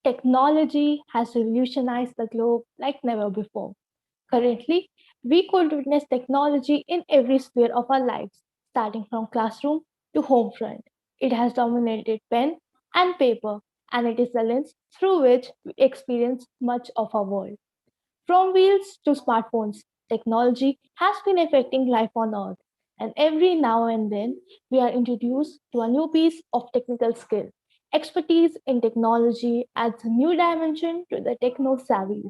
Technology has revolutionized the globe like never before. Currently, we could witness technology in every sphere of our lives, starting from classroom to home front. It has dominated pen and paper, and it is the lens through which we experience much of our world. From wheels to smartphones, technology has been affecting life on Earth, and every now and then we are introduced to a new piece of technical skill. Expertise in technology adds a new dimension to the techno savvy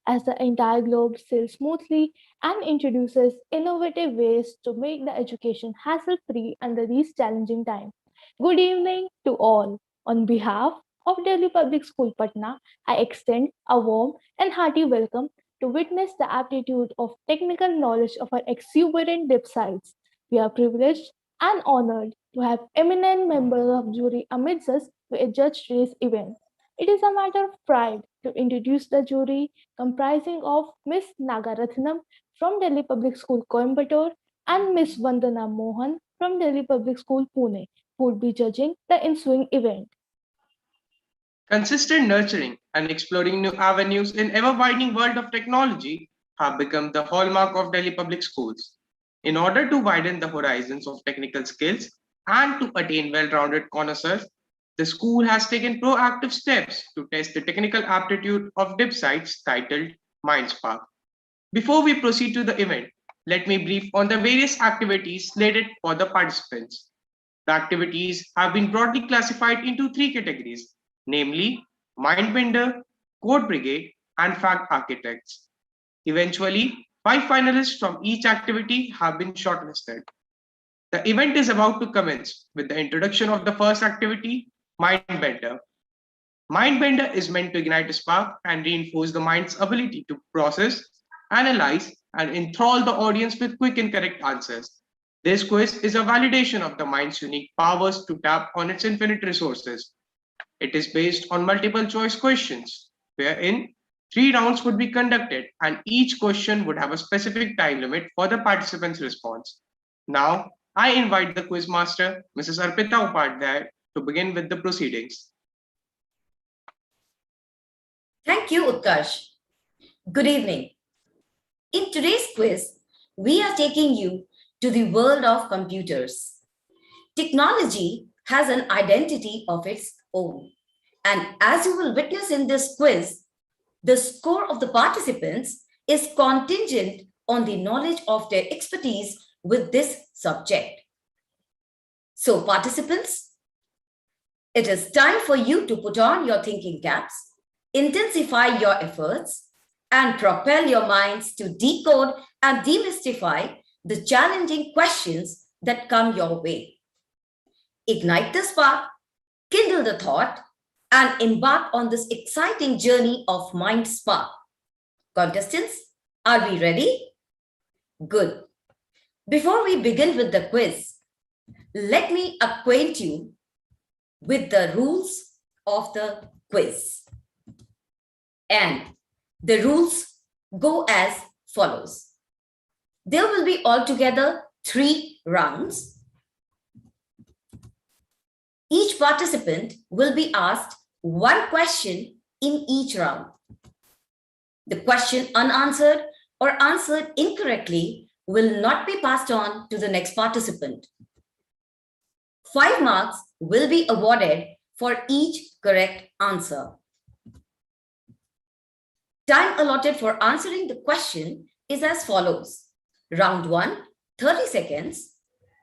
as the entire globe sails smoothly and introduces innovative ways to make the education hassle free under these challenging times. Good evening to all. On behalf of Delhi Public School Patna, I extend a warm and hearty welcome to witness the aptitude of technical knowledge of our exuberant websites. We are privileged and honored to have eminent members of jury amidst us to judge today's event. It is a matter of pride to introduce the jury comprising of Miss Nagarathnam from Delhi Public School Coimbatore and Miss Vandana Mohan from Delhi Public School Pune, who would be judging the ensuing event. Consistent nurturing and exploring new avenues in ever-widening world of technology have become the hallmark of Delhi public schools. In order to widen the horizons of technical skills and to attain well-rounded connoisseurs, the school has taken proactive steps to test the technical aptitude of DIB sites titled MindSpark. Before we proceed to the event, let me brief on the various activities slated for the participants. The activities have been broadly classified into three categories, namely Mindbender, Code Brigade, and Fact Architects. Eventually, 5 finalists from each activity have been shortlisted. The event is about to commence with the introduction of the first activity, Mindbender. Mindbender is meant to ignite a spark and reinforce the mind's ability to process, analyze, and enthrall the audience with quick and correct answers. This quiz is a validation of the mind's unique powers to tap on its infinite resources. It is based on multiple choice questions, wherein 3 rounds would be conducted and each question would have a specific time limit for the participant's response. Now, I invite the quiz master, Mrs. Arpita Upadhyay, to begin with the proceedings. Thank you, Utkarsh. Good evening. In today's quiz, we are taking you to the world of computers. Technology has an identity of its own. And as you will witness in this quiz, the score of the participants is contingent on the knowledge of their expertise with this subject. So participants, it is time for you to put on your thinking caps, intensify your efforts, and propel your minds to decode and demystify the challenging questions that come your way. Ignite the spark, kindle the thought, and embark on this exciting journey of MindSpark. Contestants, are we ready? Good. Before we begin with the quiz, let me acquaint you with the rules of the quiz. And the rules go as follows. There will be altogether 3 rounds. Each participant will be asked 1 question in each round. The question unanswered or answered incorrectly will not be passed on to the next participant. 5 marks will be awarded for each correct answer. Time allotted for answering the question is as follows. Round 1, 30 seconds.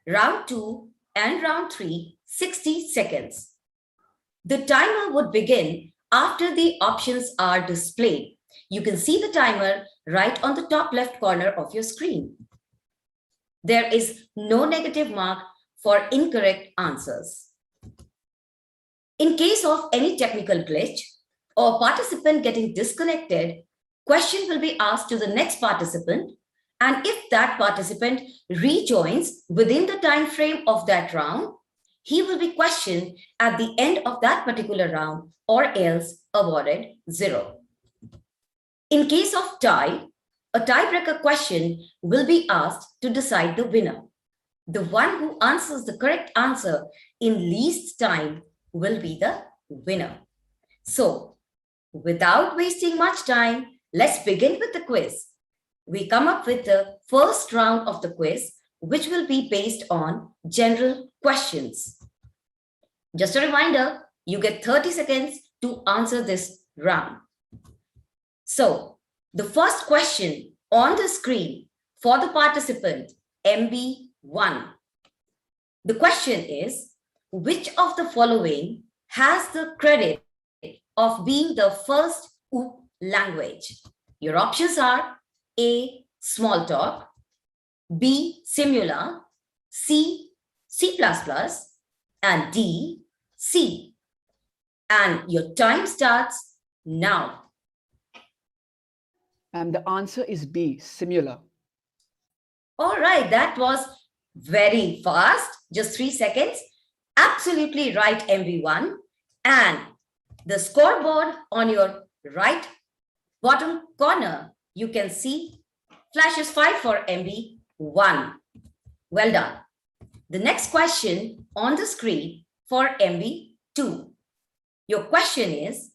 Round 2 and round 3, 60 seconds. The timer would begin after the options are displayed. You can see the timer right on the top left corner of your screen. There is no negative mark for incorrect answers. In case of any technical glitch or participant getting disconnected, question will be asked to the next participant, and if that participant rejoins within the time frame of that round, he will be questioned at the end of that particular round or else awarded 0. In case of tie, a tiebreaker question will be asked to decide the winner. The one who answers the correct answer in least time will be the winner. So, without wasting much time, let's begin with the quiz. We come up with the first round of the quiz, which will be based on general questions. Just a reminder, you get 30 seconds to answer this round. So, the first question on the screen for the participant MB1. The question is, which of the following has the credit of being the first OOP language? Your options are A, Smalltalk, B, Simula, C, C++, and D, C. And your time starts now. And the answer is B, Simula. All right, that was very fast, just 3 seconds. Absolutely right, MV1. And the scoreboard on your right bottom corner, you can see flashes 5 for MV1. Well done. The next question on the screen for MV2. Your question is,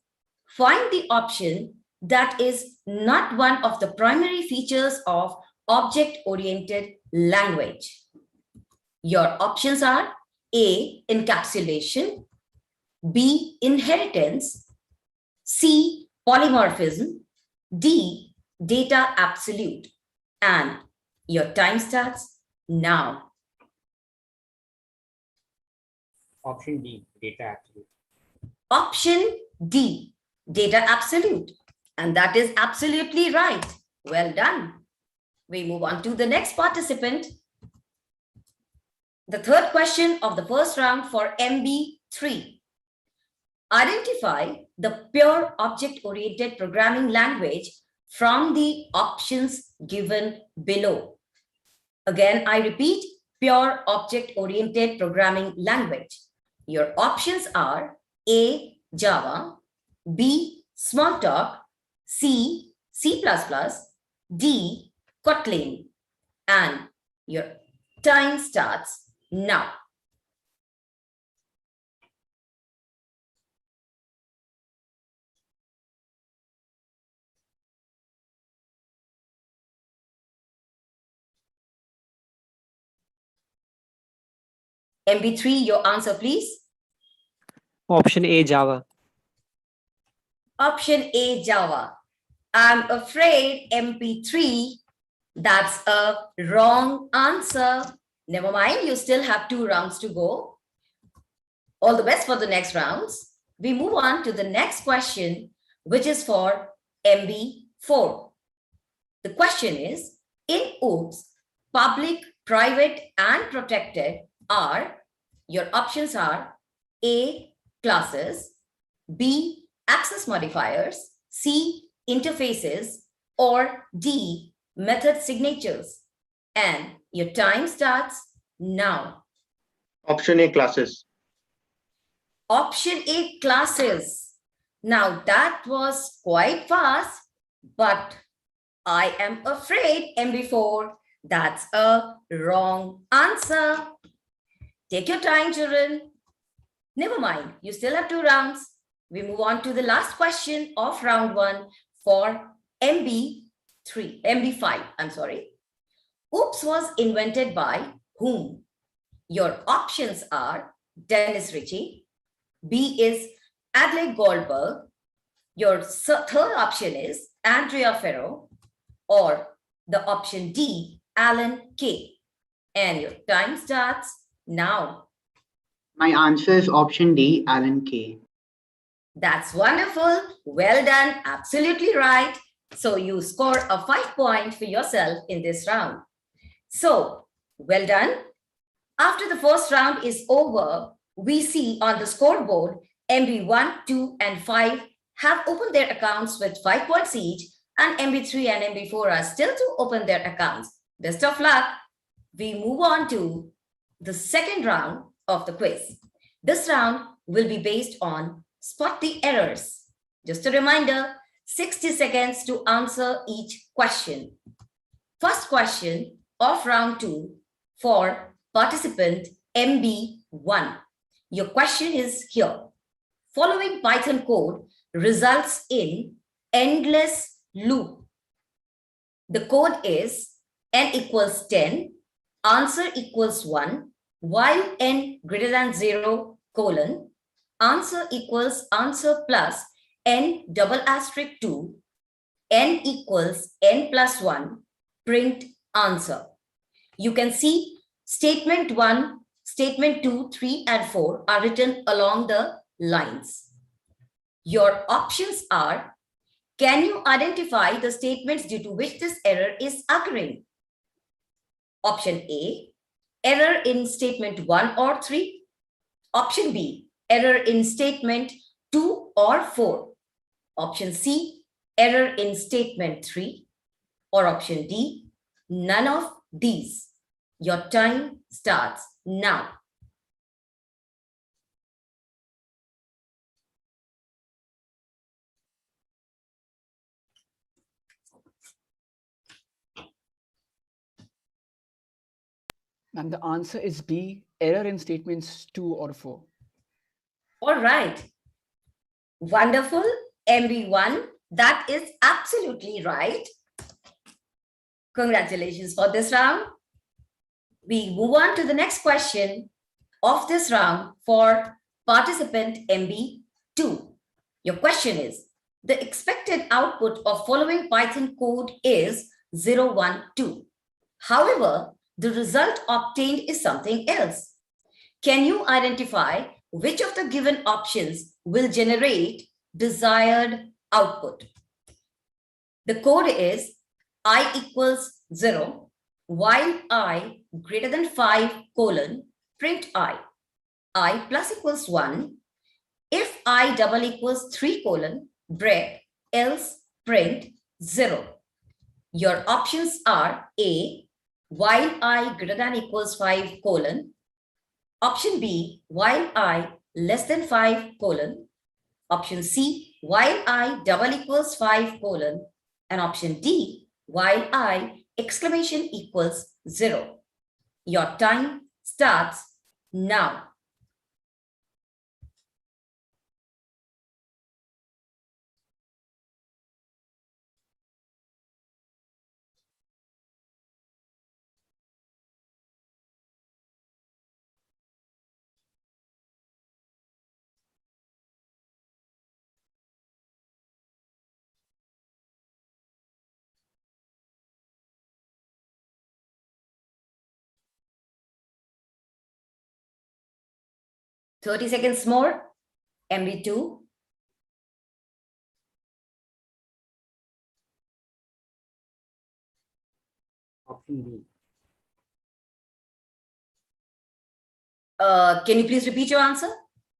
find the option that is not one of the primary features of object-oriented language. Your options are A, encapsulation, B, inheritance, C, polymorphism, D, data absolute. And your time starts now. Option D, data absolute. Option D, data absolute. And that is absolutely right. Well done. We move on to the next participant. The third question of the first round for MB3. Identify the pure object-oriented programming language from the options given below. Again, I repeat, pure object-oriented programming language. Your options are A, Java, B, Smalltalk, C, C++, D, Kotlin. And your time starts now. MB3, your answer, please. Option A, Java. Option A, Java. I'm afraid MP3, that's a wrong answer. Never mind, you still have 2 rounds to go. All the best for the next rounds. We move on to the next question, which is for MB4. The question is, in OOPs, public, private, and protected are, your options are A, classes, B, access modifiers, C, interfaces, or D, method signatures. And your time starts now. Option A, classes. Option A, classes. Now that was quite fast, but I am afraid, MB4, that's a wrong answer. Take your time, children. Never mind, you still have 2 rounds. We move on to the last question of round 1 for MB5, I'm sorry. OOPS was invented by whom? Your options are Dennis Ritchie, B is Adlai Goldberg, your third option is Andrea Ferro, or the option D, Alan Kay. And your time starts now. My answer is option D, Alan Kay. That's wonderful. Well done. Absolutely right. So you score a 5 point for yourself in this round. So well done. After the first round is over, we see on the scoreboard MB1, 2, and 5 have opened their accounts with 5 points each, and MB3 and MB4 are still to open their accounts. Best of luck. We move on to the second round of the quiz. This round will be based on spot the errors. Just a reminder, 60 seconds to answer each question. First question of round 2 for participant MB1. Your question is here. Following Python code results in endless loop. The code is n equals 10, answer equals 1, while n greater than 0, colon, answer equals answer plus n double asterisk 2, n equals n plus 1, print answer. You can see statement 1, statement 2, 3, and 4 are written along the lines. Your options are: can you identify the statements due to which this error is occurring? Option A, error in statement 1 or 3. Option B, error in statement 2 or 4. Option C, error in statement 3. Or option D, none of these. Your time starts now. And the answer is B, error in statements 2 or 4. All right. Wonderful, MB1. That is absolutely right. Congratulations for this round. We move on to the next question of this round for participant MB2. Your question is, the expected output of following Python code is 0, 1, 2. However, the result obtained is something else. Can you identify which of the given options will generate desired output? The code is I equals 0, while I greater than 5, colon, print I plus equals 1, if I double equals 3, colon, break, else print 0. Your options are A, while I greater than equals 5, colon, option B, while I less than 5, colon, option C, while I double equals 5, colon, and option D, while I exclamation equals 0. Your time starts now. Thirty seconds more. MB2. Option B. Can you please repeat your answer?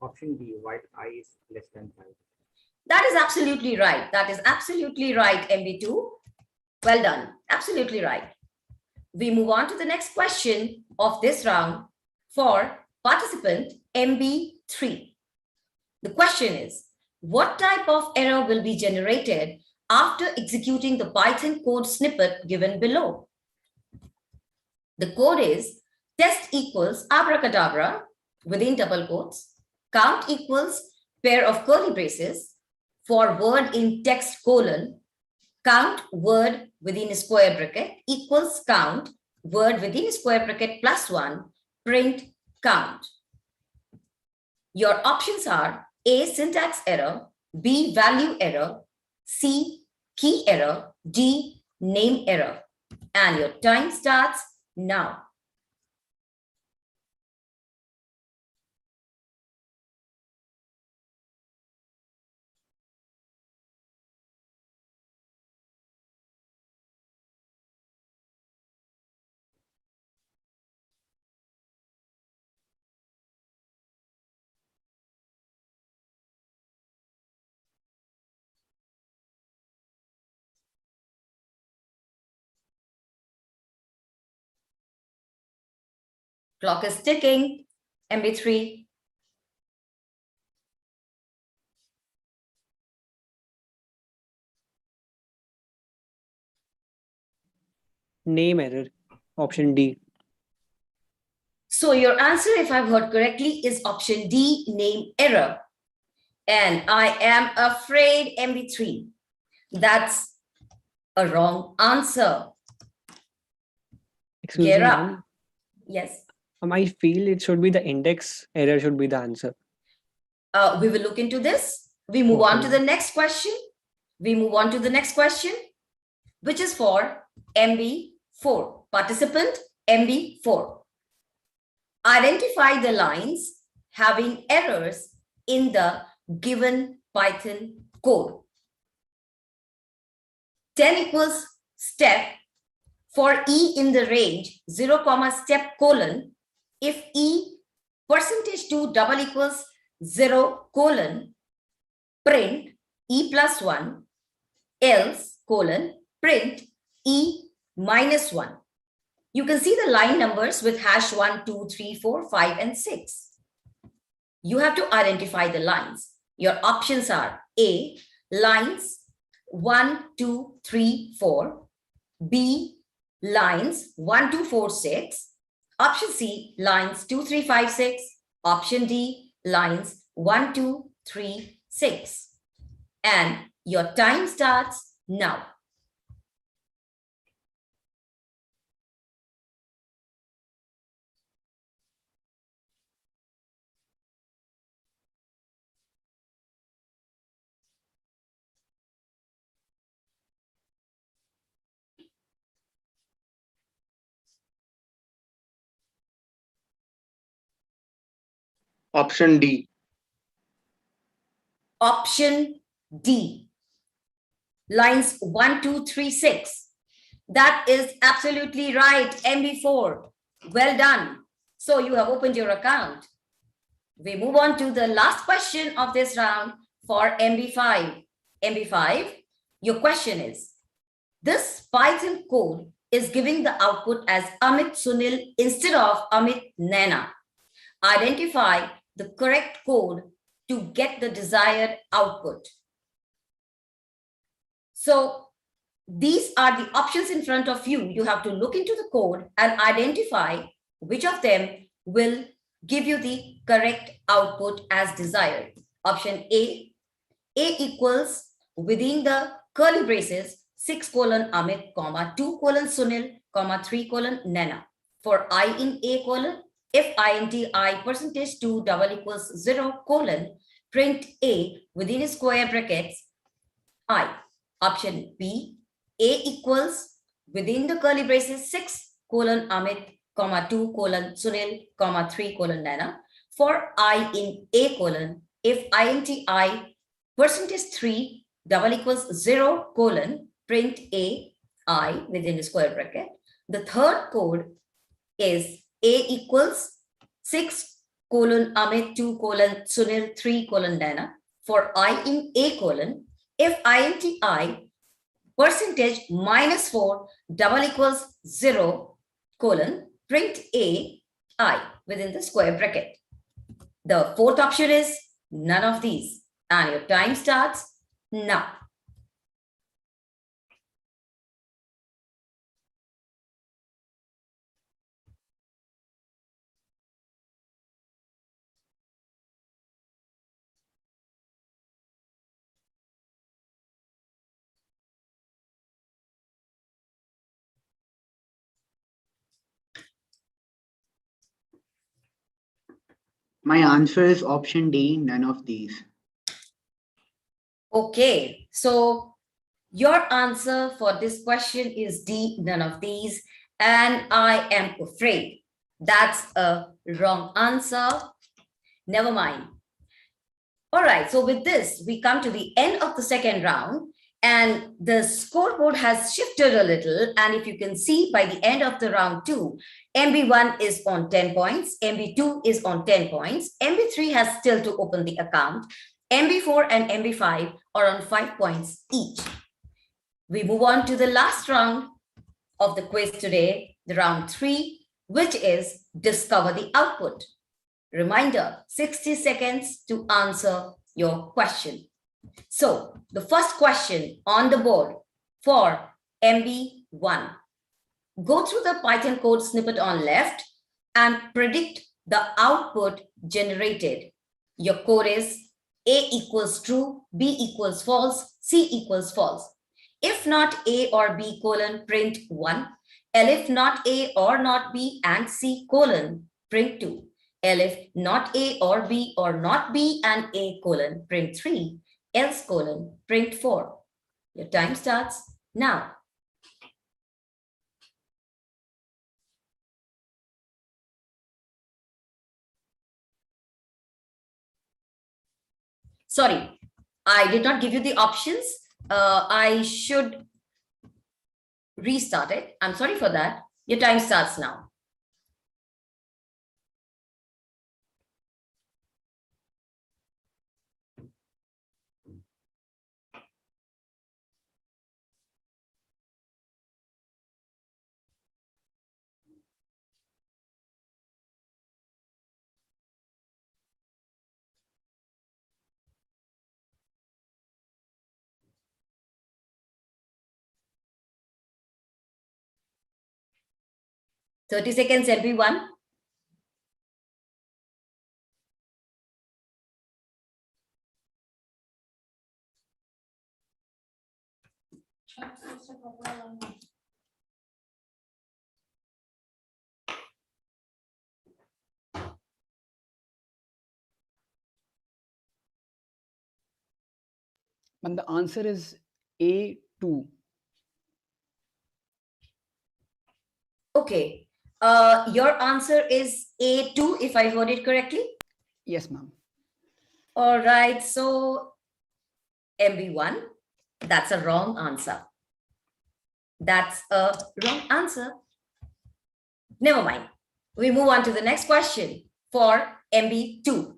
Option B, while I is less than 5. That is absolutely right. That is absolutely right, MB2. Well done. Absolutely right. We move on to the next question of this round for participant MB3. The question is, what type of error will be generated after executing the Python code snippet given below? The code is test equals abracadabra within double quotes, count equals pair of curly braces, for word in text colon, count word within a square bracket equals count word within a square bracket plus 1, print count. Your options are A, syntax error, B, value error, C, key error, D, name error. And your time starts now. Clock is ticking. MB3. Name error. Option D. So your answer, if I've heard correctly, is option D, name error. And I am afraid MB3. That's a wrong answer. Excuse Gear me, up. ma'am. Yes. I feel it should be the index error should be the answer. We will look into this. We move Okay, on to the ma'am. next question. Which is for MB4. Participant MB4. Identify the lines having errors in the given Python code. 10 equals step for E in the range 0, step colon. If E %2 double equals 0 colon, print E plus 1, else colon, print E minus 1. You can see the line numbers with hash 1, 2, 3, 4, 5, and 6. You have to identify the lines. Your options are A, lines 1, 2, 3, 4. B, lines 1, 2, 4, 6. Option C, lines 2, 3, 5, 6. Option D, lines 1, 2, 3, 6. And your time starts now. Option D. Option D, lines 1, 2, 3, 6. That is absolutely right, MB4. Well done. So you have opened your account. We move on to the last question of this round for MB5. MB5, your question is, this Python code is giving the output as Amit Sunil instead of Amit Naina. Identify the correct code to get the desired output. So these are the options in front of you. You have to look into the code and identify which of them will give you the correct output as desired. Option A equals within the curly braces 6 colon Amit, comma 2 colon Sunil, comma 3 colon Naina. For I in A colon, if int I %2 double equals 0 colon, print A within square brackets I. Option B, A equals within the curly braces 6 colon Amit, comma 2 colon Sunil, comma 3 colon Naina. For I in A colon, if int I %3 double equals 0 colon, print A I within the square bracket. The third code is A equals 6 colon Amit, 2 colon Sunil, 3 colon Naina. For I in A colon, if int I %-4 double equals 0 colon, print A I within the square bracket. The fourth option is none of these, and your time starts now. My answer is option D, none of these. Okay, so your answer for this question is D, none of these, and I am afraid that's a wrong answer. Never mind. All right, so with this, we come to the end of the second round, and the scoreboard has shifted a little. And if you can see, by the end of the round 2, MB1 is on 10 points, MB2 is on 10 points, MB3 has still to open the account, MB4 and MB5 are on 5 points each. We move on to the last round of the quiz today, the round 3, which is discover the output. Reminder, 60 seconds to answer your question. So the first question on the board for MB1. Go through the Python code snippet on left and predict the output generated. Your code is A equals true, B equals false, C equals false. If not A or B colon, print 1. If not A or not B and C colon, print 2. If not A or B or not B and A colon, print 3. Else colon, print 4. Your time starts now. Sorry, I did not give you the options. I should restart it. I'm sorry for that. Your time starts now. $30 everyone. And the answer is A2. Okay. Your answer is A2, if I heard it correctly. Yes, ma'am. All right. So MB1, that's a wrong answer. That's a wrong answer. Never mind. We move on to the next question for MB2.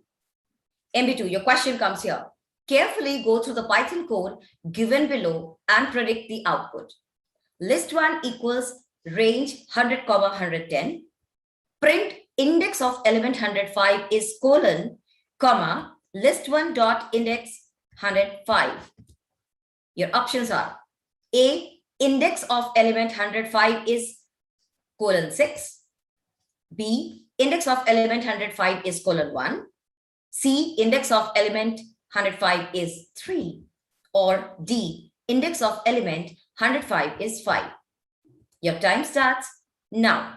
MB2, your question comes here. Carefully go through the Python code given below and predict the output. List 1 equals range 100, 110. Print index of element 105 is colon, comma, list 1 dot index 105. Your options are A, index of element 105 is colon 6. B, index of element 105 is colon 1. C, index of element 105 is 3. Or D, index of element 105 is 5. Your time starts now.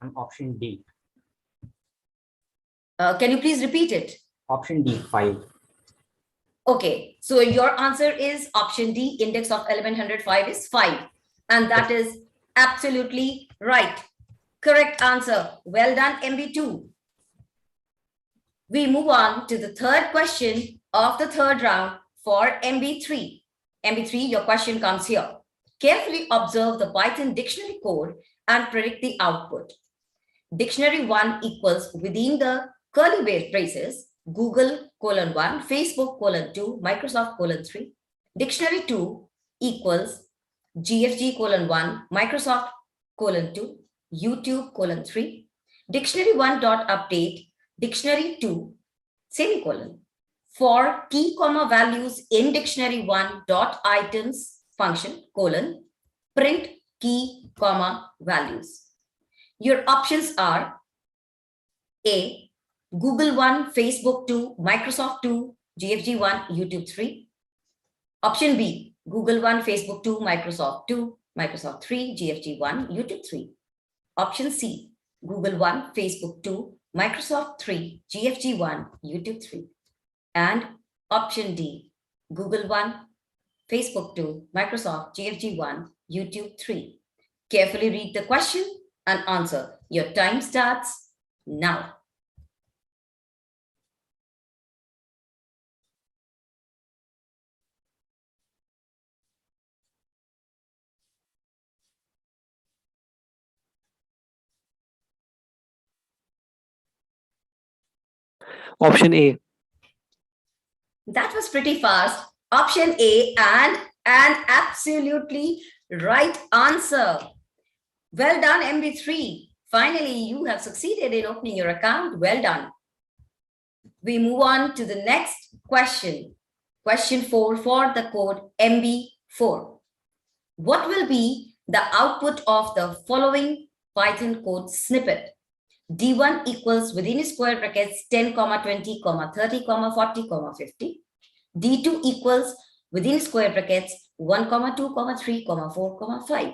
And option D. Can you please repeat it? Option D, 5. Okay, so your answer is option D, index of element 105 is 5. And that is absolutely right. Correct answer. Well done, MB2. We move on to the third question of the third round for MB3. MB3, your question comes here. Carefully observe the Python dictionary code and predict the output. Dictionary 1 equals within the curly braces, Google colon 1, Facebook colon 2, Microsoft colon 3. Dictionary 2 equals GFG colon 1, Microsoft colon 2, YouTube colon 3. Dictionary 1 dot update, dictionary 2 semicolon. For key comma values in dictionary 1 dot items function colon, print key comma values. Your options are A, Google 1, Facebook 2, Microsoft 2, GFG 1, YouTube 3. Option B, Google 1, Facebook 2, Microsoft 2, Microsoft 3, GFG 1, YouTube 3. Option C, Google 1, Facebook 2, Microsoft 3, GFG 1, YouTube 3. And option D, Google 1, Facebook 2, Microsoft, GFG 1, YouTube 3. Carefully read the question and answer. Your time starts now. Option A. That was pretty fast. Option A, and an absolutely right answer. Well done, MB3. Finally, you have succeeded in opening your account. Well done. We move on to the next question. Question 4 for the code MB4. What will be the output of the following Python code snippet? D1 equals within square brackets 10, 20, 30, 40, 50. D2 equals within square brackets 1, 2, 3, 4, 5.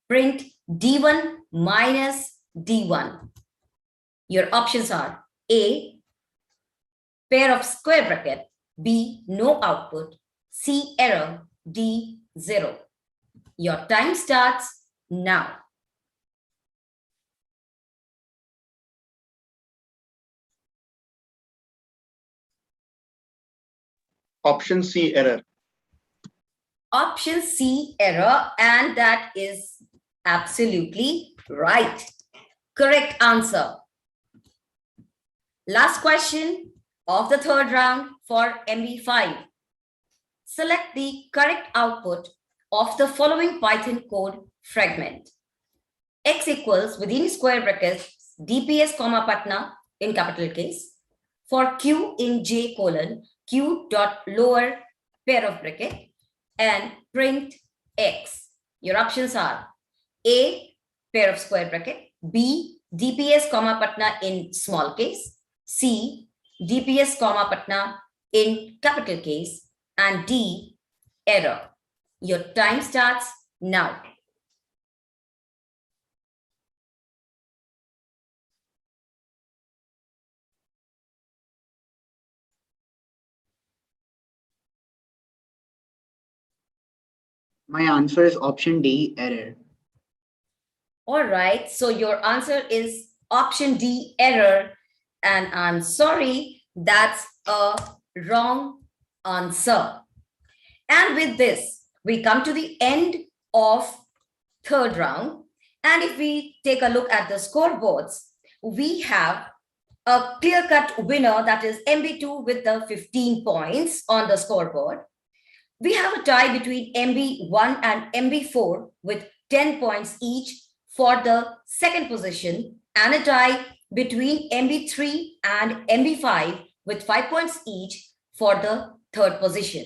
Print D1 minus D1. Your options are A, pair of square bracket, B, no output, C, error, D, 0. Your time starts now. Option C, error. Option C, error, and that is absolutely right. Correct answer. Last question of the third round for MB5. Select the correct output of the following Python code fragment. X equals within square brackets DPS comma Patna in capital case for Q in J colon Q dot lower pair of bracket and print X. Your options are A, pair of square bracket, B, DPS comma Patna in small case, C, DPS comma Patna in capital case, and D, error. Your time starts now. My answer is option D, error. All right, so your answer is option D, error. And I'm sorry, that's a wrong answer. And with this, we come to the end of third round. And if we take a look at the scoreboards, we have a clear-cut winner, that is MB2 with the 15 points on the scoreboard. We have a tie between MB1 and MB4 with 10 points each for the second position, and a tie between MB3 and MB5 with 5 points each for the third position.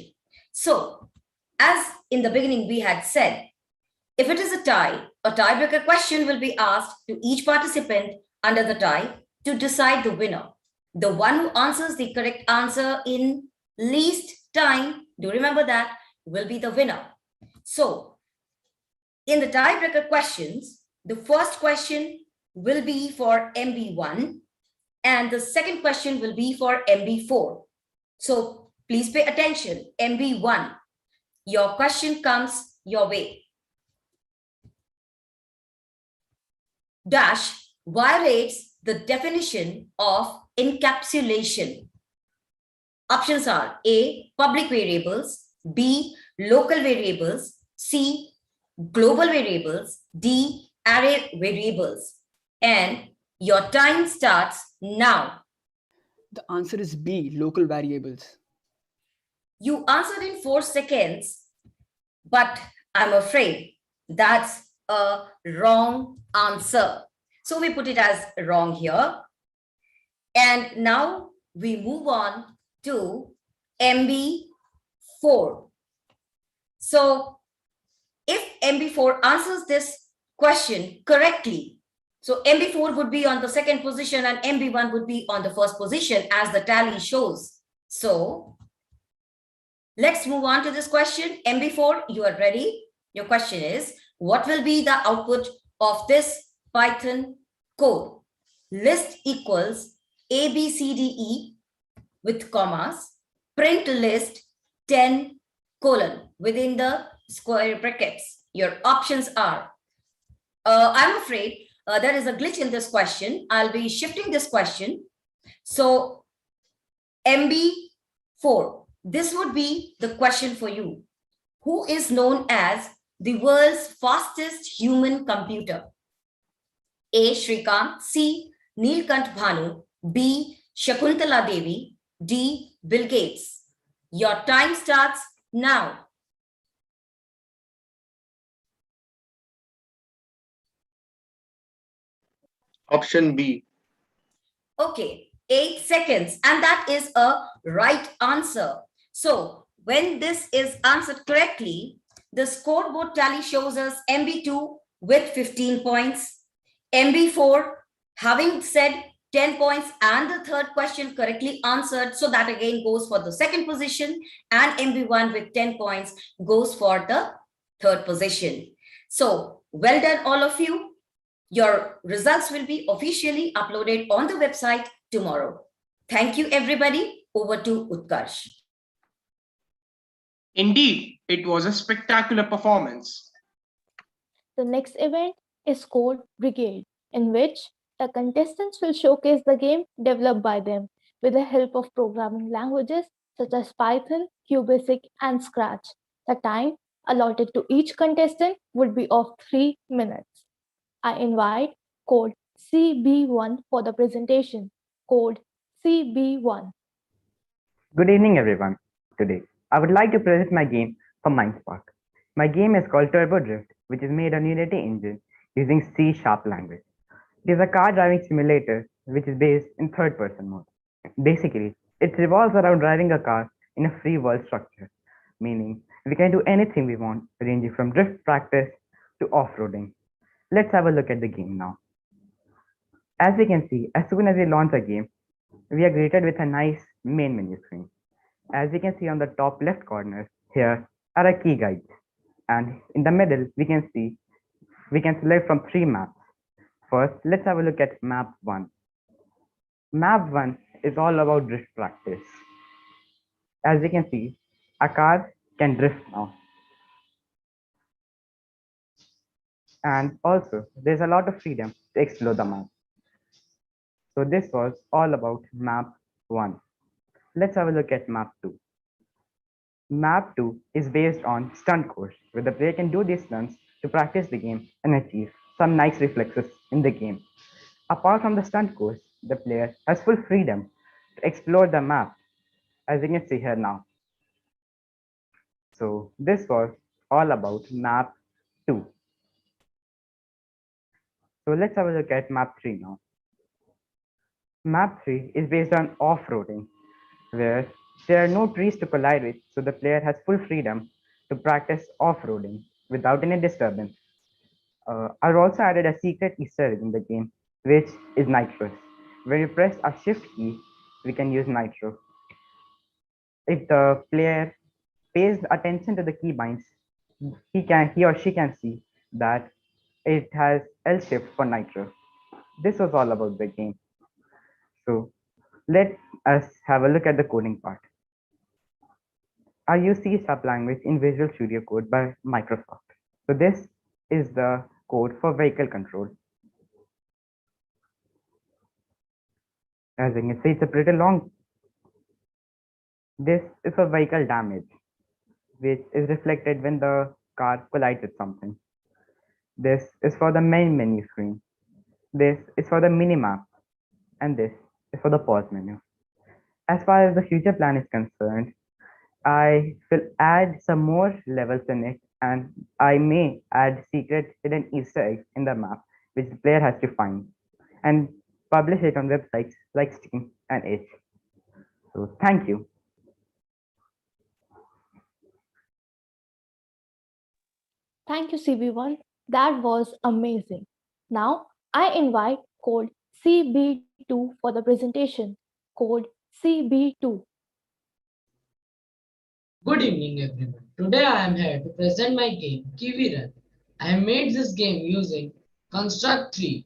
So, as in the beginning we had said, if it is a tiebreaker question will be asked to each participant under the tie to decide the winner. The one who answers the correct answer in least time, do remember that, will be the winner. So, in the tiebreaker questions, the first question will be for MB1 and the second question will be for MB4. So, please pay attention. MB1, your question comes your way. Dash violates the definition of encapsulation. Options are A, public variables, B, local variables, C, global variables, D, array variables. And your time starts now. The answer is B, local variables. You answered in 4 seconds, but I'm afraid that's a wrong answer. So we put it as wrong here. And now we move on to MB4. So if MB4 answers this question correctly, so MB4 would be on the second position and MB1 would be on the first position as the tally shows. So let's move on to this question. MB4, you are ready? Your question is, what will be the output of this Python code? List equals A, B, C, D, E with commas, print list 10 colon within the square brackets. Your options are, I'm afraid there is a glitch in this question. I'll be shifting this question. So MB4, this would be the question for you. Who is known as the world's fastest human computer? A, Shrikant, C, Neelkant Bhanu, B, Shakuntala Devi, D, Bill Gates. Your time starts now. Option B. Okay, 8 seconds. And that is a right answer. So when this is answered correctly, the scoreboard tally shows us MB2 with 15 points, MB4 having said 10 points and the third question correctly answered. So that again goes for the second position, and MB1 with 10 points goes for the third position. So well done, all of you. Your results will be officially uploaded on the website tomorrow. Thank you, everybody. Over to Utkarsh. Indeed, it was a spectacular performance. The next event is Code Brigade, in which the contestants will showcase the game developed by them with the help of programming languages such as Python, QBasic, and Scratch. The time allotted to each contestant would be of 3 minutes. I invite code CB1 for the presentation. Code CB1. Good evening, everyone. Today, I would like to present my game for Mindspark. My game is called Turbo Drift, which is made on Unity engine using C# language. It is a car driving simulator which is based in third-person mode. Basically, it revolves around driving a car in a free world structure, meaning we can do anything we want, ranging from drift practice to off-roading. Let's have a look at the game now. As we can see, as soon as we launch a game, we are greeted with a nice main menu screen. As you can see on the top left corner, here are our key guides. And in the middle, we can select from 3 maps. First, let's have a look at map 1. Map 1 is all about drift practice. As you can see, a car can drift now. And also, there's a lot of freedom to explore the map. So this was all about map 1. Let's have a look at map 2. Map 2 is based on stunt course, where the player can do these stunts to practice the game and achieve some nice reflexes in the game. Apart from the stunt course, the player has full freedom to explore the map, as you can see here now. So this was all about map 2. So let's have a look at map 3 now. Map 3 is based on off-roading, where there are no trees to collide with, so the player has full freedom to practice off-roading without any disturbance. I've also added a secret Easter egg in the game, which is nitrous. When you press a shift key, we can use nitro. If the player pays attention to the keybinds, he or she can see that it has L shift for nitro. This was all about the game. So let us have a look at the coding part. I use C# language in Visual Studio Code by Microsoft. So this is the code for vehicle control. As you can see, it's a pretty long. This is for vehicle damage, which is reflected when the car collides with something. This is for the main menu screen. This is for the minimap, and this is for the pause menu. As far as the future plan is concerned, I will add some more levels in it, and I may add secret hidden Easter eggs in the map, which the player has to find, and publish it on websites like Steam and Edge. So thank you. Thank you, CB1. That was amazing. Now, I invite code CB2 for the presentation. Code CB2. Good evening, everyone. Today I am here to present my game, Kiwi Run. I have made this game using Construct 3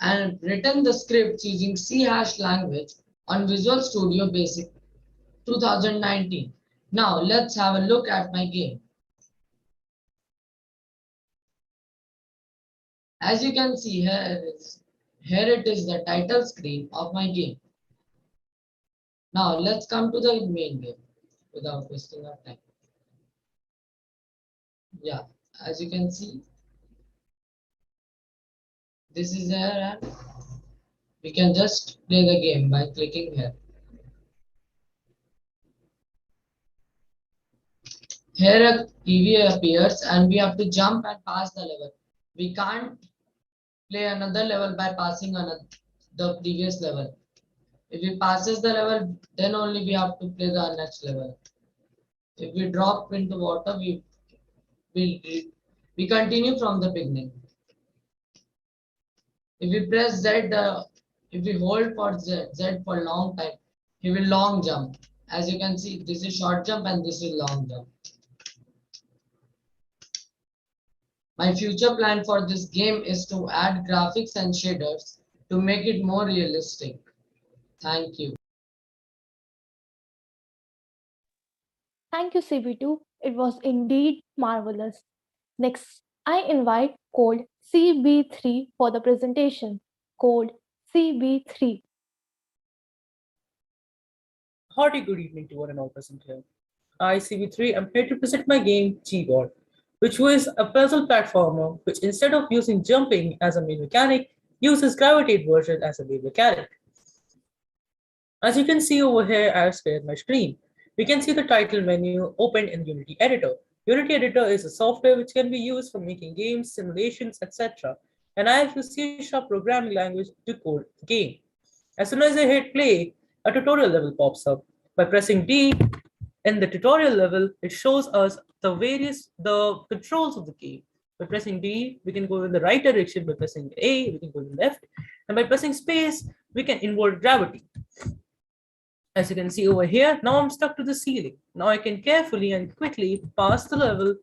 and written the scripts using C# language on Visual Studio Basic 2019. Now let's have a look at my game. As you can see here it is the title screen of my game. Now let's come to the main game without wasting our time. Yeah, as you can see, this is here, and we can just play the game by clicking here. Here a TV appears and we have to jump and pass the level. We can't play another level by passing the previous level. If we passes the level, then only we have to play the next level. If we drop into water, we continue from the beginning. If we press Z, if we hold for Z for a long time, he will long jump. As you can see, this is short jump and this is long jump. My future plan for this game is to add graphics and shaders to make it more realistic. Thank you. Thank you, CB2. It was indeed marvelous. Next, I invite code CB3 for the presentation. Code CB3. Hearty good evening to one and all present here. I, CB3, am here to present my game, Gboard, which was a puzzle platformer which, instead of using jumping as a main mechanic, uses gravity inversion as a main mechanic. As you can see over here, I have spared my screen. We can see the title menu opened in Unity Editor. Unity Editor is a software which can be used for making games, simulations, etc. And I have used C# programming language to code the game. As soon as I hit play, a tutorial level pops up. By pressing D in the tutorial level, it shows us the controls of the game. By pressing D, we can go in the right direction. By pressing A, we can go in the left. And by pressing space, we can invert gravity. As you can see over here, now I'm stuck to the ceiling. Now I can carefully and quickly pass the level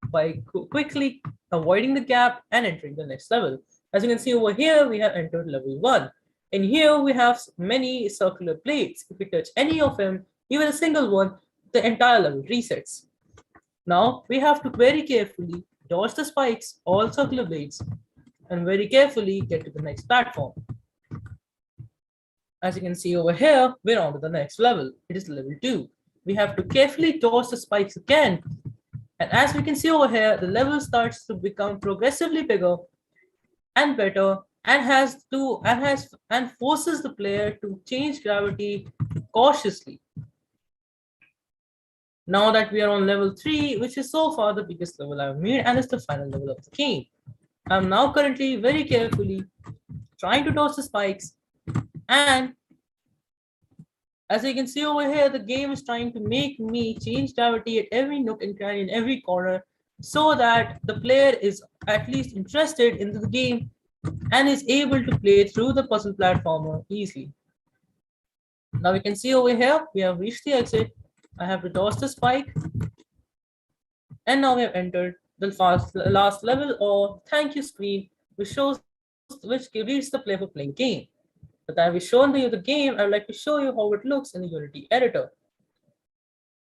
by quickly avoiding the gap and entering the next level. As you can see over here, we have entered level 1. In here, we have many circular plates. If we touch any of them, even a single one, the entire level resets. Now, we have to very carefully dodge the spikes, all circular blades, and very carefully get to the next platform. As you can see over here, we're on to the next level. It is level 2. We have to carefully dodge the spikes again. And as we can see over here, the level starts to become progressively bigger and better and forces the player to change gravity cautiously. Now that we are on level 3, which is so far the biggest level I've made and is the final level of the game. I'm now currently very carefully trying to dodge the spikes, and as you can see over here, the game is trying to make me change gravity at every nook and cranny in every corner so that the player is at least interested in the game and is able to play through the puzzle platformer easily. Now we can see over here, we have reached the exit. I have to dodge the spike. And now we have entered the last level or thank you screen, which greets the player for playing game. But that we've shown you the game, I would like to show you how it looks in the Unity editor.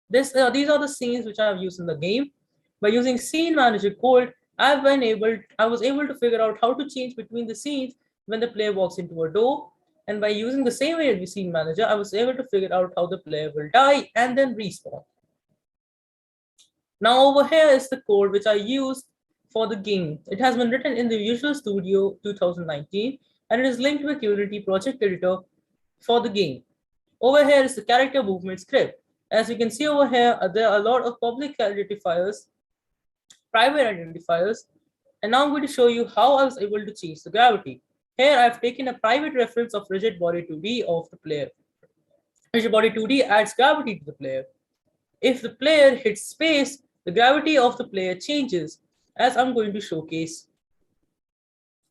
These are the scenes which I have used in the game. By using Scene Manager code, I was able to figure out how to change between the scenes when the player walks into a door. And by using the same way as the Scene Manager, I was able to figure out how the player will die and then respawn. Now over here is the code which I used for the game. It has been written in the Visual Studio 2019 and it is linked with Unity Project Editor for the game. Over here is the character movement script. As you can see over here, there are a lot of public identifiers, private identifiers, and now I'm going to show you how I was able to change the gravity. Here I've taken a private reference of rigid body 2D of the player. Rigid body 2D adds gravity to the player. If the player hits space, the gravity of the player changes, as I'm going to showcase,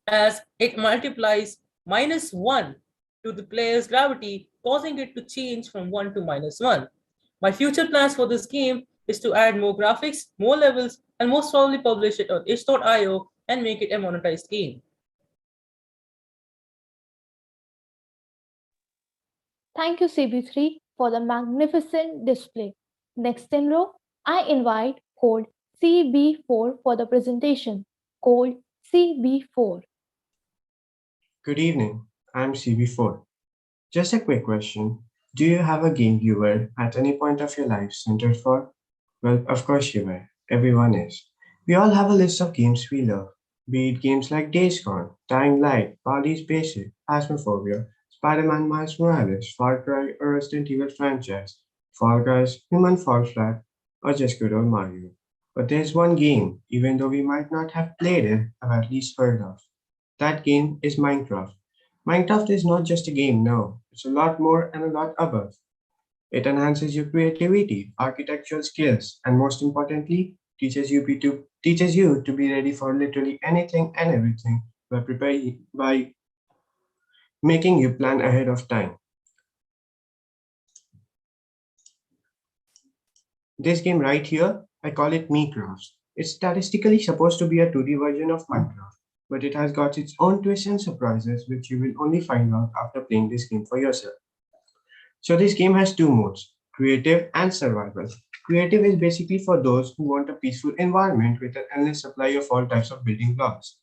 as it multiplies -1 to the player's gravity, causing it to change from 1 to -1. My future plans for this game is to add more graphics, more levels, and most probably publish it on itch.io and make it a monetized game. Thank you, CB3, for the magnificent display. Next in row, I invite code CB4 for the presentation. Code CB4. Good evening, I'm CB4. Just a quick question. Do you have a game you were at any point of your life centered for? Well, of course you were. Everyone is. We all have a list of games we love, be it games like Days Gone, Dying Light, Baldi's Basic, Phasmophobia, Spider-Man Miles Morales, Far Cry or Resident Evil franchise, Fall Guys, Human Fall Flat, or just good old Mario. But there's one game, even though we might not have played it, I've at least heard of. That game is Minecraft. Minecraft is not just a game, no. It's a lot more and a lot above. It enhances your creativity, architectural skills, and most importantly, teaches you to be ready for literally anything and everything by making you plan ahead of time. This game right here, I call it Minecraft. It's statistically supposed to be a 2D version of Minecraft, but it has got its own twists and surprises, which you will only find out after playing this game for yourself. So this game has two modes, creative and survival. Creative is basically for those who want a peaceful environment with an endless supply of all types of building blocks.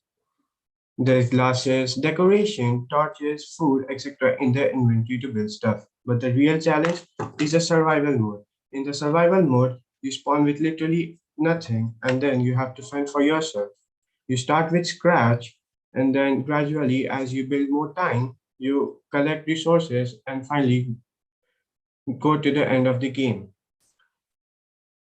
There's glasses, decoration, torches, food, etc. in their inventory to build stuff. But the real challenge is the survival mode. In the survival mode, you spawn with literally nothing and then you have to fend for yourself. You start with scratch and then gradually as you build more time, you collect resources and finally go to the end of the game.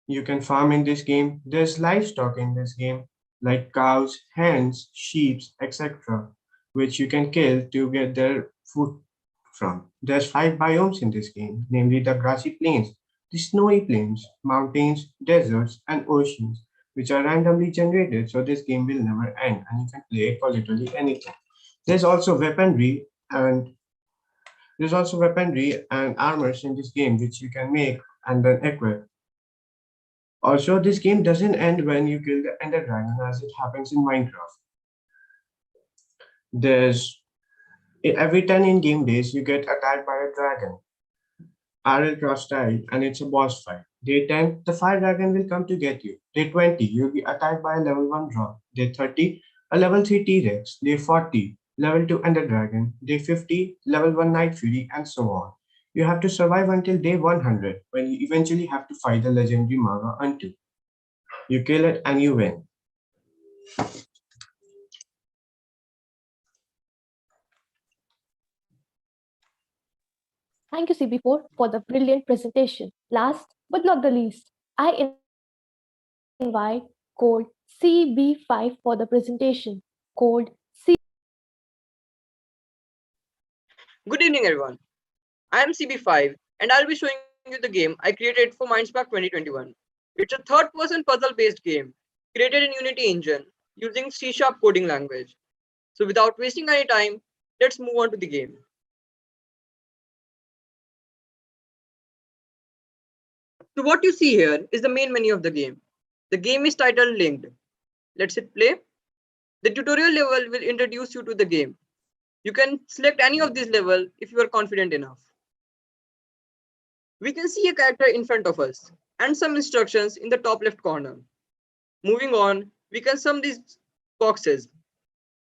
You can farm in this game. There's livestock in this game, like cows, hens, sheep, etc., which you can kill to get their food from. There's 5 biomes in this game, namely the grassy plains, the snowy plains, mountains, deserts, and oceans, which are randomly generated, so this game will never end, and you can play it for literally anything. There's also weaponry and armors in this game which you can make and then equip. Also, this game doesn't end when you kill the Ender Dragon as it happens in Minecraft. There's every 10 in-game days you get attacked by a dragon, RL cross style, and it's a boss fight. Day 10, the fire dragon will come to get you. Day 20, you'll be attacked by a level 1 drop. Day 30, a level 3 T-Rex. Day 40, level 2 Ender Dragon. Day 50, level 1 Night Fury, and so on. You have to survive until day 100, when you eventually have to fight the legendary Maga Unto. You kill it and you win. Thank you, CB4, for the brilliant presentation. Last but not the least, I invite Code CB5 for the presentation. Code Good evening, everyone. I am CB5 and I'll be showing you the game I created for Mindspark 2021. It's a third-person puzzle-based game created in Unity engine using C# coding language. So without wasting any time, let's move on to the game. So what you see here is the main menu of the game. The game is titled Linked. Let's hit play. The tutorial level will introduce you to the game. You can select any of these levels if you are confident enough. We can see a character in front of us and some instructions in the top left corner. Moving on, we can sum these boxes.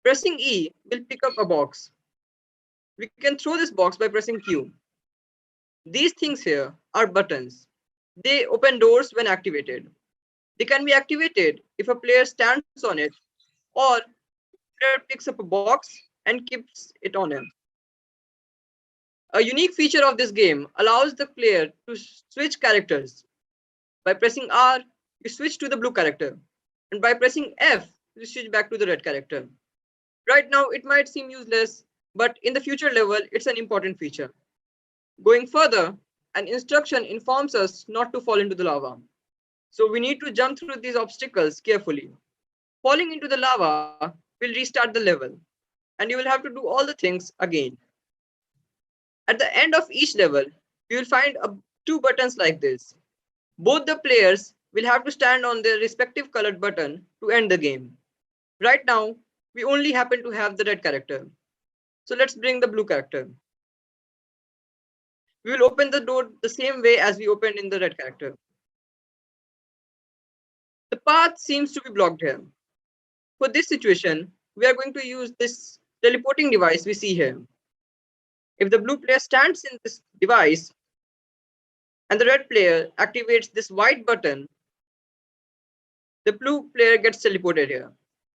Pressing E will pick up a box. We can throw this box by pressing Q. These things here are buttons. They open doors when activated. They can be activated if a player stands on it or player picks up a box and keeps it on him. A unique feature of this game allows the player to switch characters. By pressing R, you switch to the blue character, and by pressing F, you switch back to the red character. Right now, it might seem useless, but in the future level, it's an important feature. Going further, an instruction informs us not to fall into the lava. So we need to jump through these obstacles carefully. Falling into the lava will restart the level, and you will have to do all the things again. At the end of each level, you will find two buttons like this. Both the players will have to stand on their respective colored button to end the game. Right now, we only happen to have the red character. So let's bring the blue character. We will open the door the same way as we opened in the red character. The path seems to be blocked here. For this situation, we are going to use this teleporting device we see here. If the blue player stands in this device and the red player activates this white button, the blue player gets teleported here.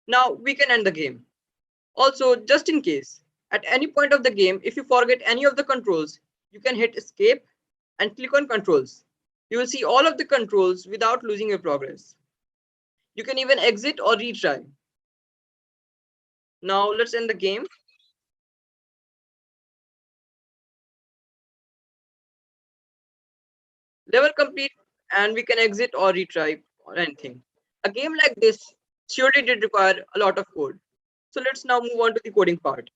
Now we can end the game. Also, just in case, at any point of the game, if you forget any of the controls, you can hit escape and click on controls. You will see all of the controls without losing your progress. You can even exit or retry. Now let's end the game. Level complete, and we can exit or retry or anything. A game like this surely did require a lot of code. So let's now move on to the coding part.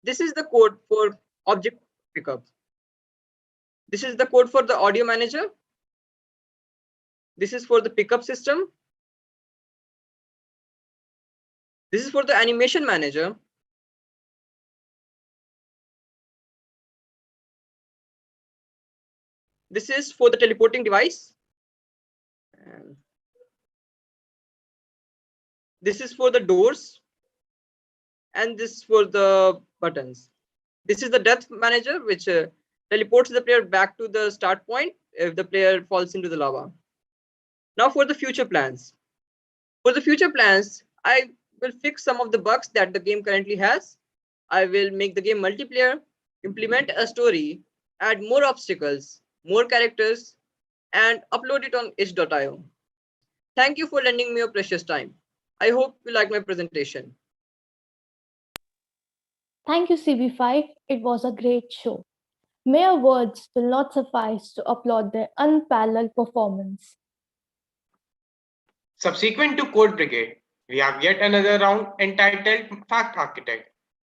This is the code for object pickup. This is the code for the audio manager. This is for the pickup system. This is for the animation manager. This is for the teleporting device. And this is for the doors. And this is for the buttons. This is the death manager, which teleports the player back to the start point if the player falls into the lava. Now for the future plans. For the future plans, I will fix some of the bugs that the game currently has. I will make the game multiplayer, implement a story, add more obstacles, more characters, and upload it on itch.io. Thank you for lending me your precious time. I hope you like my presentation. Thank you, CB5. It was a great show. Mere words will not suffice to applaud their unparalleled performance. Subsequent to Code Brigade, we have yet another round entitled Fact Architect,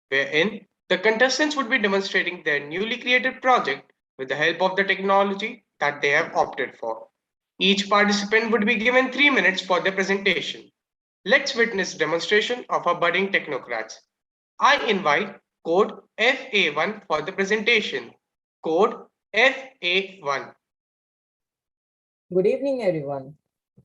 wherein the contestants would be demonstrating their newly created project with the help of the technology that they have opted for. Each participant would be given 3 minutes for their presentation. Let's witness demonstration of our budding technocrats. I invite Code FA1 for the presentation. Code FA1. Good evening, everyone.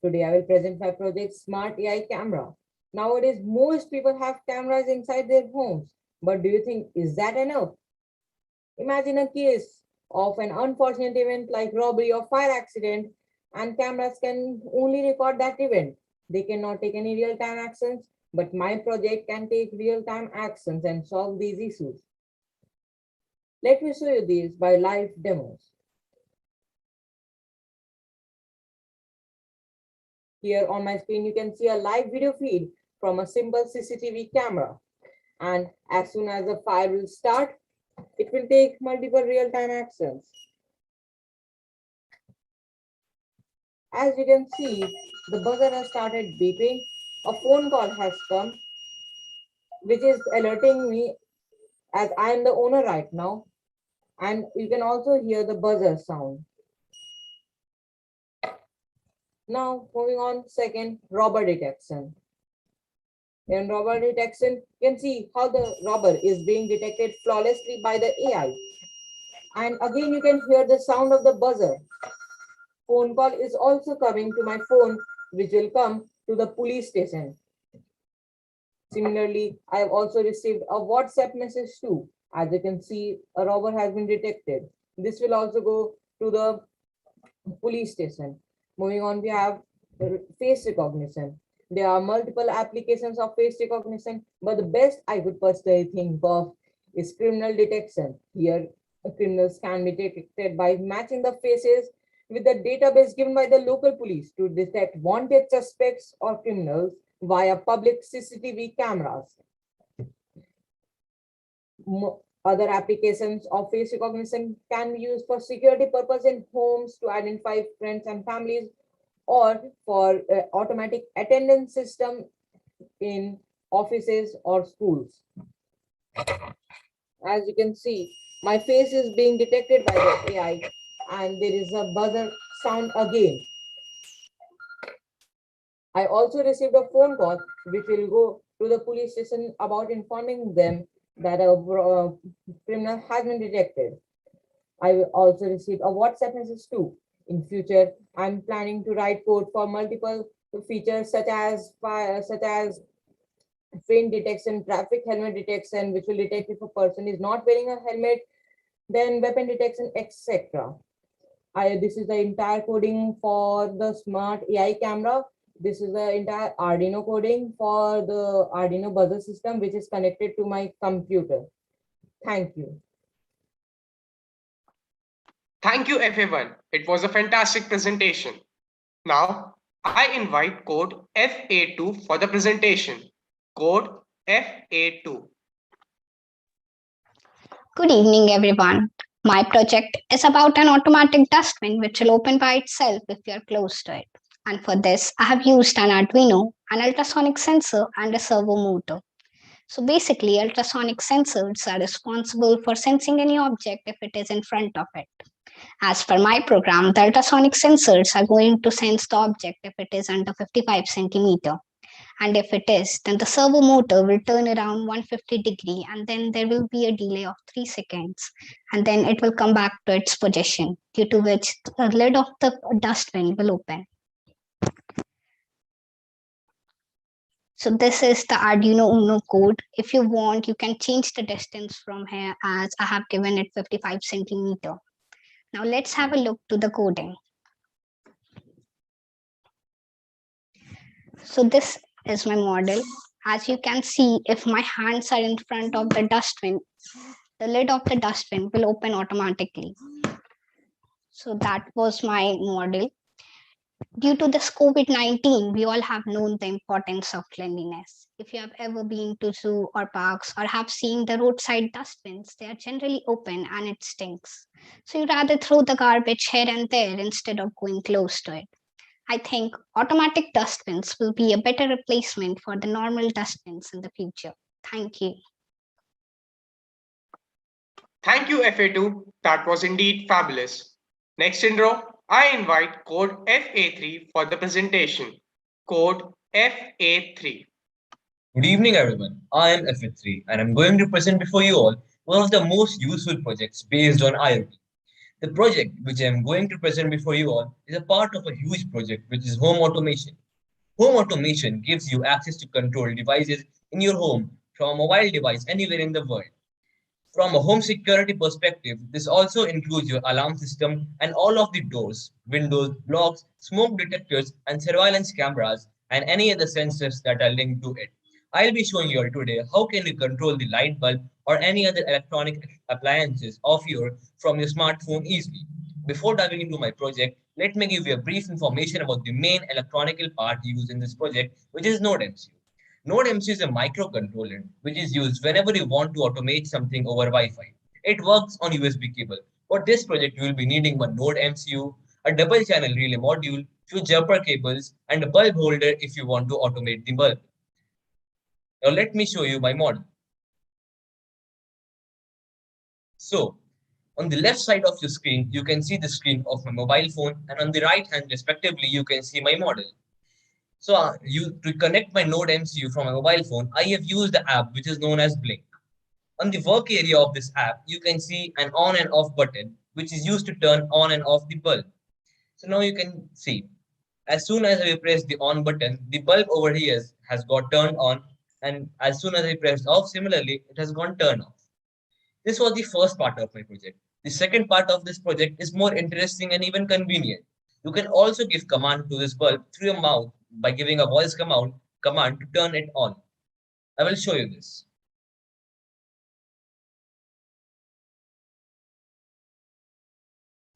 Today I will present my project Smart AI Camera. Nowadays, most people have cameras inside their homes, but do you think is that enough? Imagine a case of an unfortunate event like robbery or fire accident, and cameras can only record that event. They cannot take any real-time actions, but my project can take real-time actions and solve these issues. Let me show you these by live demos. Here on my screen, you can see a live video feed from a simple CCTV camera. And as soon as the fire will start, it will take multiple real-time actions. As you can see, the buzzer has started beeping. A phone call has come, which is alerting me as I am the owner right now. And you can also hear the buzzer sound. Now, moving on, second, robber detection. In robber detection, you can see how the robber is being detected flawlessly by the AI. And again, you can hear the sound of the buzzer. Phone call is also coming to my phone, which will come to the police station. Similarly, I have also received a WhatsApp message too. As you can see, a robber has been detected. This will also go to the police station. Moving on, we have face recognition. There are multiple applications of face recognition, but the best I could personally think of is criminal detection. Here, criminals can be detected by matching the faces with the database given by the local police to detect wanted suspects or criminals via public CCTV cameras. Other applications of face recognition can be used for security purpose in homes to identify friends and families, or for automatic attendance system in offices or schools. As you can see, my face is being detected by the AI, and there is a buzzer sound again. I also received a phone call which will go to the police station about informing them that a criminal has been detected. I also received a WhatsApp message too. In future, I'm planning to write code for multiple features such as train detection, traffic helmet detection, which will detect if a person is not wearing a helmet, then weapon detection, etc. This is the entire coding for the smart AI camera. This is the entire Arduino coding for the Arduino buzzer system, which is connected to my computer. Thank you. Thank you, FA1. It was a fantastic presentation. Now, I invite code FA2 for the presentation. Code FA2. Good evening, everyone. My project is about an automatic dustbin which will open by itself if you are close to it. And for this, I have used an Arduino, an ultrasonic sensor, and a servo motor. So basically, ultrasonic sensors are responsible for sensing any object if it is in front of it. As per my program, the ultrasonic sensors are going to sense the object if it is under 55 centimeter. And if it is, then the servo motor will turn around 150 and then there will be a delay of 3 seconds. And then it will come back to its position, due to which the lid of the dustbin will open. So this is the Arduino Uno code. If you want, you can change the distance from here as I have given it 55 centimeter. Now let's have a look to the coding. So this is my model. As you can see, if my hands are in front of the dustbin, the lid of the dustbin will open automatically. So that was my model. Due to this COVID-19, we all have known the importance of cleanliness. If you have ever been to zoo or parks or have seen the roadside dustbins, they are generally open and it stinks. So you rather throw the garbage here and there instead of going close to it. I think automatic dustbins will be a better replacement for the normal dustbins in the future. Thank you. Thank you, FA2. That was indeed fabulous. Next in row, I invite code FA3 for the presentation. Code FA3. Good evening, everyone. I am FA3 and I'm going to present before you all one of the most useful projects based on IoT. The project which I am going to present before you all is a part of a huge project which is home automation. Home automation gives you access to control devices in your home from a mobile device anywhere in the world. From a home security perspective, this also includes your alarm system and all of the doors, windows, locks, smoke detectors, and surveillance cameras, and any other sensors that are linked to it. I'll be showing you all today how can you control the light bulb or any other electronic appliances of your from your smartphone easily. Before diving into my project, let me give you a brief information about the main electronical part used in this project, which is Node MCU. Node MCU is a microcontroller which is used whenever you want to automate something over Wi-Fi. It works on USB cable. For this project, you will be needing one Node MCU, a double channel relay module, two jumper cables, and a bulb holder if you want to automate the bulb. Now let me show you my model. So, on the left side of your screen, you can see the screen of my mobile phone, and on the right hand, respectively, you can see my model. So to connect my Node MCU from my mobile phone, I have used the app which is known as Blink. On the work area of this app, you can see an on and off button, which is used to turn on and off the bulb. So now you can see, as soon as I press the on button, the bulb over here has got turned on, and as soon as I press off, similarly, it has gone turned off. This was the first part of my project. The second part of this project is more interesting and even convenient. You can also give command to this bulb through your mouth by giving a voice command to turn it on. I will show you this.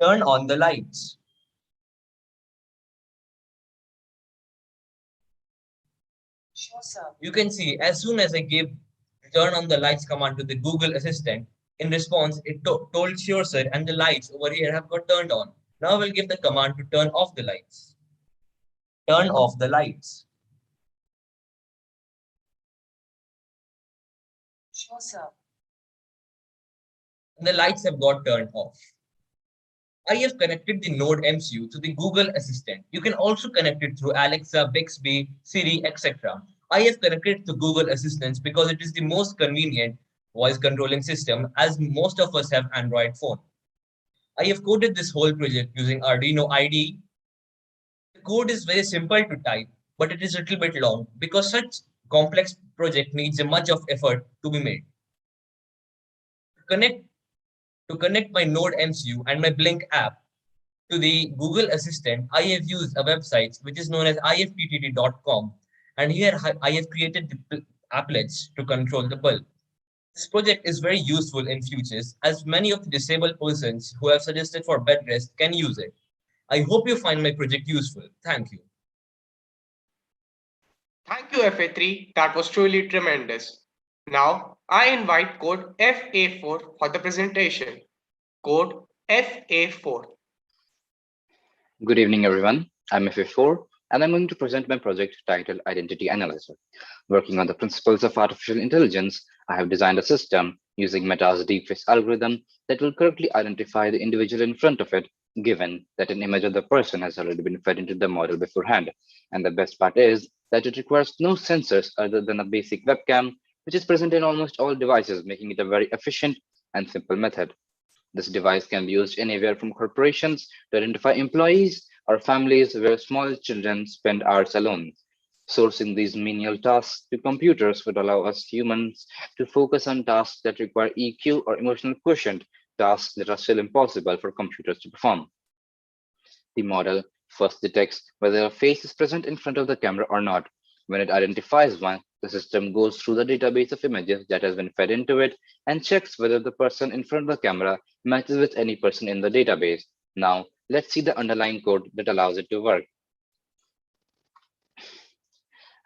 Turn on the lights. Sure, sir. You can see as soon as I gave turn on the lights command to the Google Assistant, in response, it told sure sir and the lights over here have got turned on. Now we'll give the command to turn off the lights. Turn off the lights. Sure, sir. And the lights have got turned off. I have connected the Node MCU to the Google Assistant. You can also connect it through Alexa, Bixby, Siri, etc. I have connected it to Google Assistants because it is the most convenient voice controlling system, as most of us have Android phone. I have coded this whole project using Arduino IDE. The code is very simple to type, but it is a little bit long because such complex project needs a much of effort to be made. To connect my Node MCU and my Blink app to the Google Assistant, I have used a website which is known as ifttt.com, and here I have created the applets to control the bulb. This project is very useful in futures as many of the disabled persons who have suggested for bed rest can use it. I hope you find my project useful. Thank you. Thank you, FA3. That was truly tremendous. Now, I invite code FA4 for the presentation. Code FA4. Good evening, everyone. I'm FA4, and I'm going to present my project titled Identity Analyzer. Working on the principles of artificial intelligence, I have designed a system using Meta's deepfake algorithm that will correctly identify the individual in front of it, given that an image of the person has already been fed into the model beforehand. And the best part is that it requires no sensors other than a basic webcam, which is present in almost all devices, making it a very efficient and simple method. This device can be used anywhere from corporations to identify employees or families where small children spend hours alone. Sourcing these menial tasks to computers would allow us humans to focus on tasks that require EQ or emotional quotient, tasks that are still impossible for computers to perform. The model first detects whether a face is present in front of the camera or not. When it identifies one, the system goes through the database of images that has been fed into it and checks whether the person in front of the camera matches with any person in the database. Now, let's see the underlying code that allows it to work.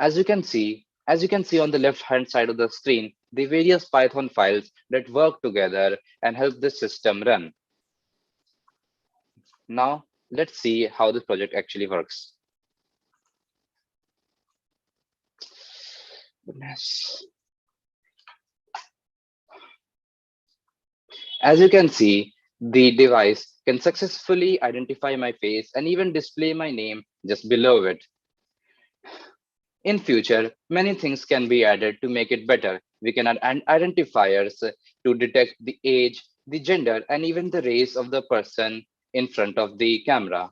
As you can see on the left-hand side of the screen, the various Python files that work together and help this system run. Now, let's see how this project actually works. Goodness. As you can see, the device can successfully identify my face and even display my name just below it. In future, many things can be added to make it better. We can add identifiers to detect the age, the gender, and even the race of the person in front of the camera.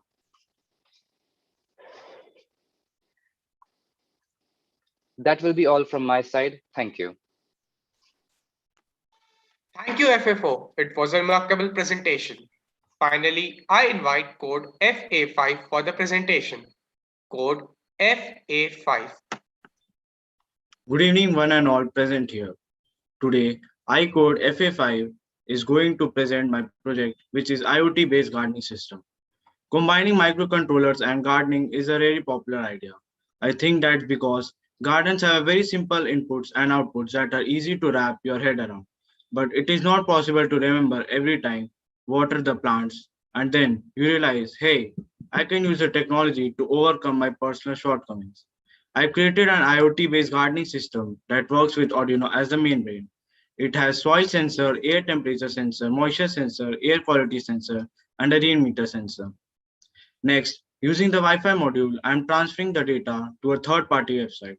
That will be all from my side. Thank you. Thank you, FA4. It was a remarkable presentation. Finally, I invite code FA5 for the presentation. Code FA5. Good evening, one and all present here. Today, I Code FA5 is going to present my project, which is IoT-based gardening system. Combining microcontrollers and gardening is a very popular idea. I think that's because gardens have very simple inputs and outputs that are easy to wrap your head around. But it is not possible to remember every time water the plants and then you realize, hey, I can use the technology to overcome my personal shortcomings. I created an IoT-based gardening system that works with Arduino as the main brain. It has soil sensor, air temperature sensor, moisture sensor, air quality sensor, and a rain meter sensor. Next, using the Wi-Fi module, I'm transferring the data to a third-party website,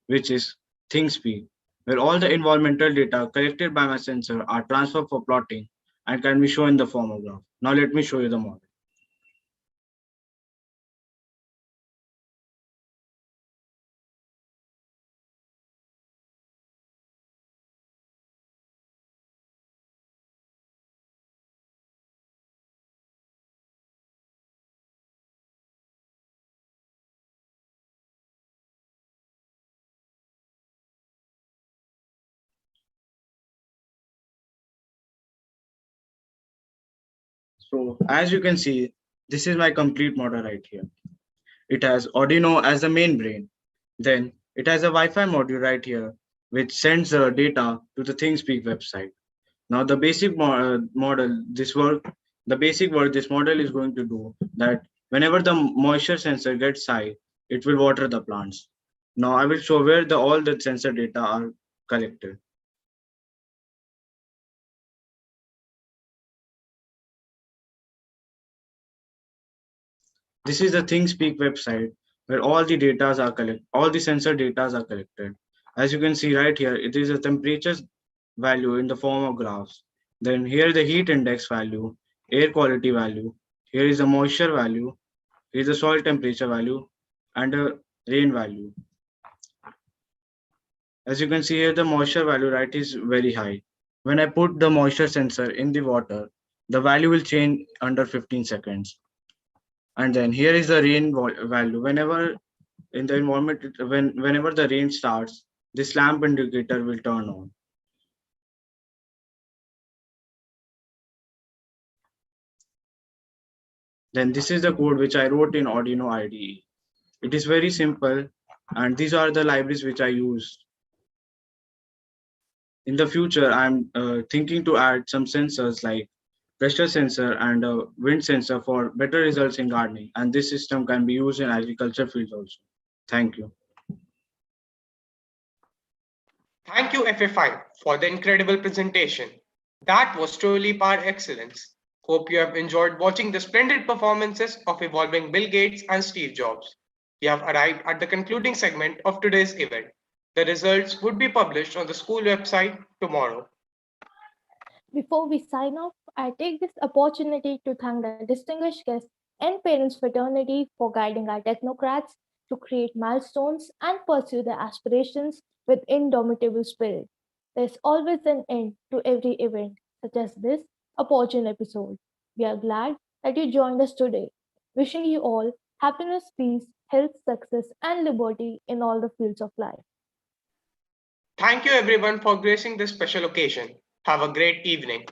which is ThingSpeak, where all the environmental data collected by my sensor are transferred for plotting and can be shown in the form of graph. Now let me show you the model. So as you can see, this is my complete model right here. It has Arduino as the main brain. Then it has a Wi-Fi module right here, which sends the data to the ThingSpeak website. Now the basic model, the basic work this model is going to do that whenever the moisture sensor gets high, it will water the plants. Now I will show where all the sensor data are collected. This is the ThingSpeak website where all the sensor data are collected. As you can see right here, it is a temperature value in the form of graphs. Then here is the heat index value, air quality value. Here is the moisture value. Here is the soil temperature value and the rain value. As you can see here, the moisture value right is very high. When I put the moisture sensor in the water, the value will change under 15 seconds. And then here is the rain value. Whenever in the environment, whenever the rain starts, this lamp indicator will turn on. Then this is the code which I wrote in Arduino IDE. It is very simple, and these are the libraries which I use. In the future, I'm thinking to add some sensors like pressure sensor and a wind sensor for better results in gardening. And this system can be used in agriculture fields also. Thank you. Thank you, FA5, for the incredible presentation. That was truly par excellence. Hope you have enjoyed watching the splendid performances of evolving Bill Gates and Steve Jobs. We have arrived at the concluding segment of today's event. The results would be published on the school website tomorrow. Before we sign off, I take this opportunity to thank the distinguished guests and parents fraternity for guiding our technocrats to create milestones and pursue their aspirations with indomitable spirit. There's always an end to every event, such as this opportune episode. We are glad that you joined us today. Wishing you all happiness, peace, health, success, and liberty in all the fields of life. Thank you everyone for gracing this special occasion. Have a great evening.